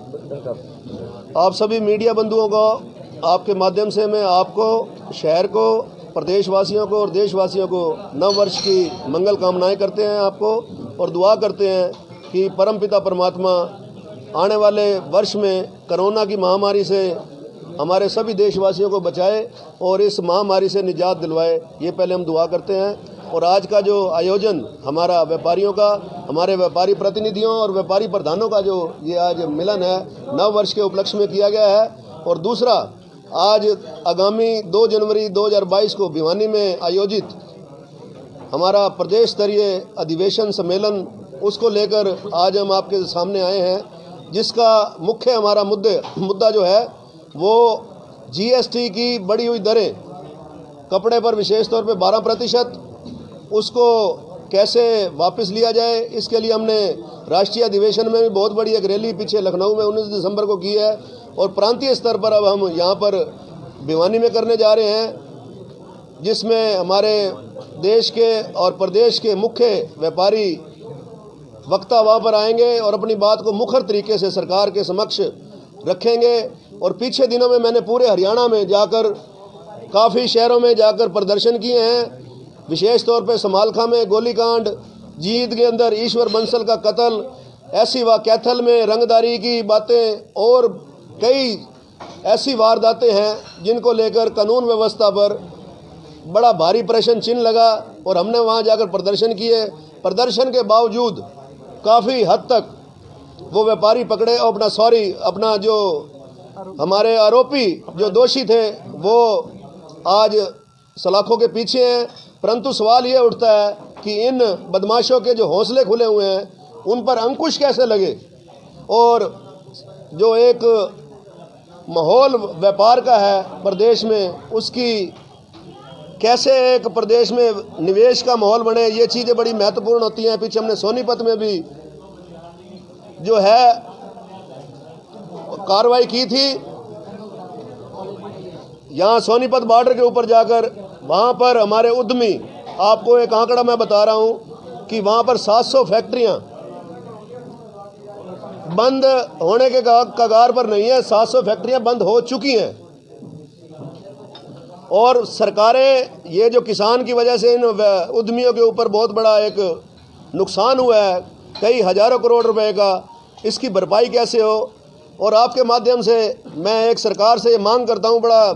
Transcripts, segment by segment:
आप सभी मीडिया बंधुओं को आपके माध्यम से मैं आपको, शहर को, प्रदेशवासियों को और देशवासियों को नव वर्ष की मंगल कामनाएं करते हैं आपको और दुआ करते हैं कि परमपिता परमात्मा आने वाले वर्ष में कोरोना की महामारी से हमारे सभी देशवासियों को बचाए और इस महामारी से निजात दिलवाए। ये पहले हम दुआ करते हैं। और आज का जो आयोजन हमारा व्यापारियों का, हमारे व्यापारी प्रतिनिधियों और व्यापारी प्रधानों का जो ये आज मिलन है नव वर्ष के उपलक्ष्य में किया गया है। और दूसरा, आज आगामी 2 जनवरी 2022 को भिवानी में आयोजित हमारा प्रदेश स्तरीय अधिवेशन सम्मेलन, उसको लेकर आज हम आपके सामने आए हैं, जिसका मुख्य हमारा मुद्दा जो है वो जीएसटी की बढ़ी हुई दरें, कपड़े पर विशेष तौर पे 12%, उसको कैसे वापस लिया जाए। इसके लिए हमने राष्ट्रीय अधिवेशन में भी बहुत बड़ी एक रैली पीछे लखनऊ में 19 दिसंबर को की है और प्रांतीय स्तर पर अब हम यहाँ पर भिवानी में करने जा रहे हैं, जिसमें हमारे देश के और प्रदेश के मुख्य व्यापारी वक्ता वहाँ पर आएंगे और अपनी बात को मुखर तरीके से सरकार के समक्ष रखेंगे। और पीछे दिनों में मैंने पूरे हरियाणा में जाकर, काफ़ी शहरों में जाकर प्रदर्शन किए हैं, विशेष तौर पे समालखा में गोलीकांड, जींद के अंदर ईश्वर बंसल का कत्ल, ऐसी कैथल में रंगदारी की बातें और कई ऐसी वारदातें हैं जिनको लेकर कानून व्यवस्था पर बड़ा भारी प्रश्न चिन्ह लगा और हमने वहाँ जाकर प्रदर्शन किए। प्रदर्शन के बावजूद काफ़ी हद तक वो व्यापारी पकड़े और अपना जो हमारे आरोपी जो दोषी थे वो आज सलाखों के पीछे हैं। परंतु सवाल ये उठता है कि इन बदमाशों के जो हौसले खुले हुए हैं उन पर अंकुश कैसे लगे और जो एक माहौल व्यापार का है प्रदेश में, उसकी कैसे एक प्रदेश में निवेश का माहौल बने, ये चीज़ें बड़ी महत्वपूर्ण होती हैं। पीछे हमने सोनीपत में भी जो है कार्रवाई की थी। यहाँ सोनीपत बॉर्डर के ऊपर जाकर वहाँ पर हमारे उद्यमी, आपको एक आंकड़ा मैं बता रहा हूँ कि वहाँ पर 700 फैक्ट्रियाँ बंद होने के कगार पर नहीं है, 700 फैक्ट्रियाँ बंद हो चुकी हैं। और सरकारें, ये जो किसान की वजह से इन उद्यमियों के ऊपर बहुत बड़ा एक नुकसान हुआ है, कई हजारों करोड़ रुपए का, इसकी भरपाई कैसे हो। और आपके माध्यम से मैं एक सरकार से ये मांग करता हूँ, बड़ा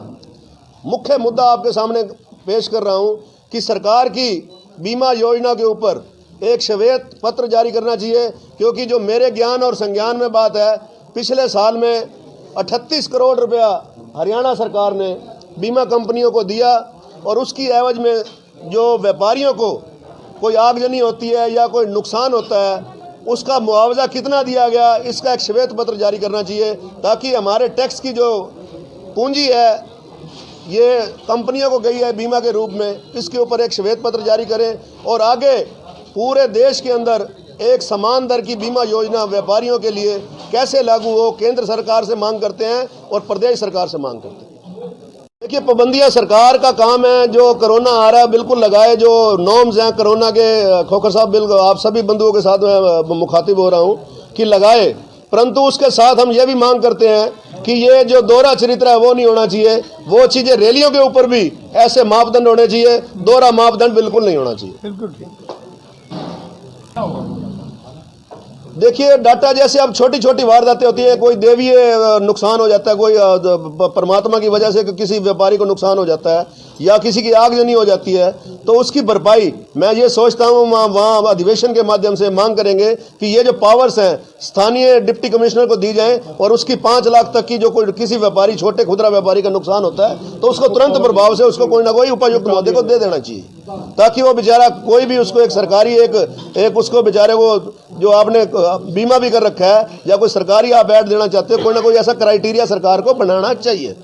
मुख्य मुद्दा आपके सामने पेश कर रहा हूँ कि सरकार की बीमा योजना के ऊपर एक श्वेत पत्र जारी करना चाहिए। क्योंकि जो मेरे ज्ञान और संज्ञान में बात है, पिछले साल में 38 करोड़ रुपया हरियाणा सरकार ने बीमा कंपनियों को दिया और उसकी एवज में जो व्यापारियों को कोई आगजनी होती है या कोई नुकसान होता है, उसका मुआवजा कितना दिया गया, इसका एक श्वेत पत्र जारी करना चाहिए, ताकि हमारे टैक्स की जो पूंजी है ये कंपनियों को गई है बीमा के रूप में, इसके ऊपर एक श्वेत पत्र जारी करें और आगे पूरे देश के अंदर एक समान दर की बीमा योजना व्यापारियों के लिए कैसे लागू हो, केंद्र सरकार से मांग करते हैं और प्रदेश सरकार से मांग करते हैं। देखिए, पाबंदियां सरकार का काम है। जो कोरोना आ रहा है बिल्कुल लगाए, जो नॉर्म्स हैं कोरोना के, खोखर साहब बिल्कुल आप सभी बंधुओं के साथ मैं मुखातिब हो रहा हूं कि लगाए। परंतु उसके साथ हम ये भी मांग करते हैं कि ये जो दोहरा चरित्र है वो नहीं होना चाहिए। वो चीज़ें रैलियों के ऊपर भी ऐसे मापदंड होने चाहिए, दोहरा मापदंड बिल्कुल नहीं होना चाहिए। बिल्कुल ठीक। देखिए, डाटा जैसे अब छोटी छोटी वारदातें होती है, कोई देवीय नुकसान हो जाता है, कोई परमात्मा की वजह से किसी व्यापारी को नुकसान हो जाता है या किसी की आगजनी हो जाती है, तो उसकी भरपाई मैं ये सोचता हूँ वहाँ अधिवेशन के माध्यम से मांग करेंगे कि ये जो पावर्स हैं स्थानीय डिप्टी कमिश्नर को दी जाएं और उसकी 5 लाख तक की जो कोई किसी व्यापारी, छोटे खुदरा व्यापारी का नुकसान होता है तो उसको तुरंत प्रभाव से उसको कोई ना कोई उपायुक्त महोदय को दे देना चाहिए, ताकि वो बेचारा कोई भी उसको एक सरकारी एक उसको बेचारे को जो आपने बीमा भी कर रखा है या कोई सरकारी आप ऐड देना चाहते हो, कोई ना कोई ऐसा क्राइटेरिया सरकार को बनाना चाहिए।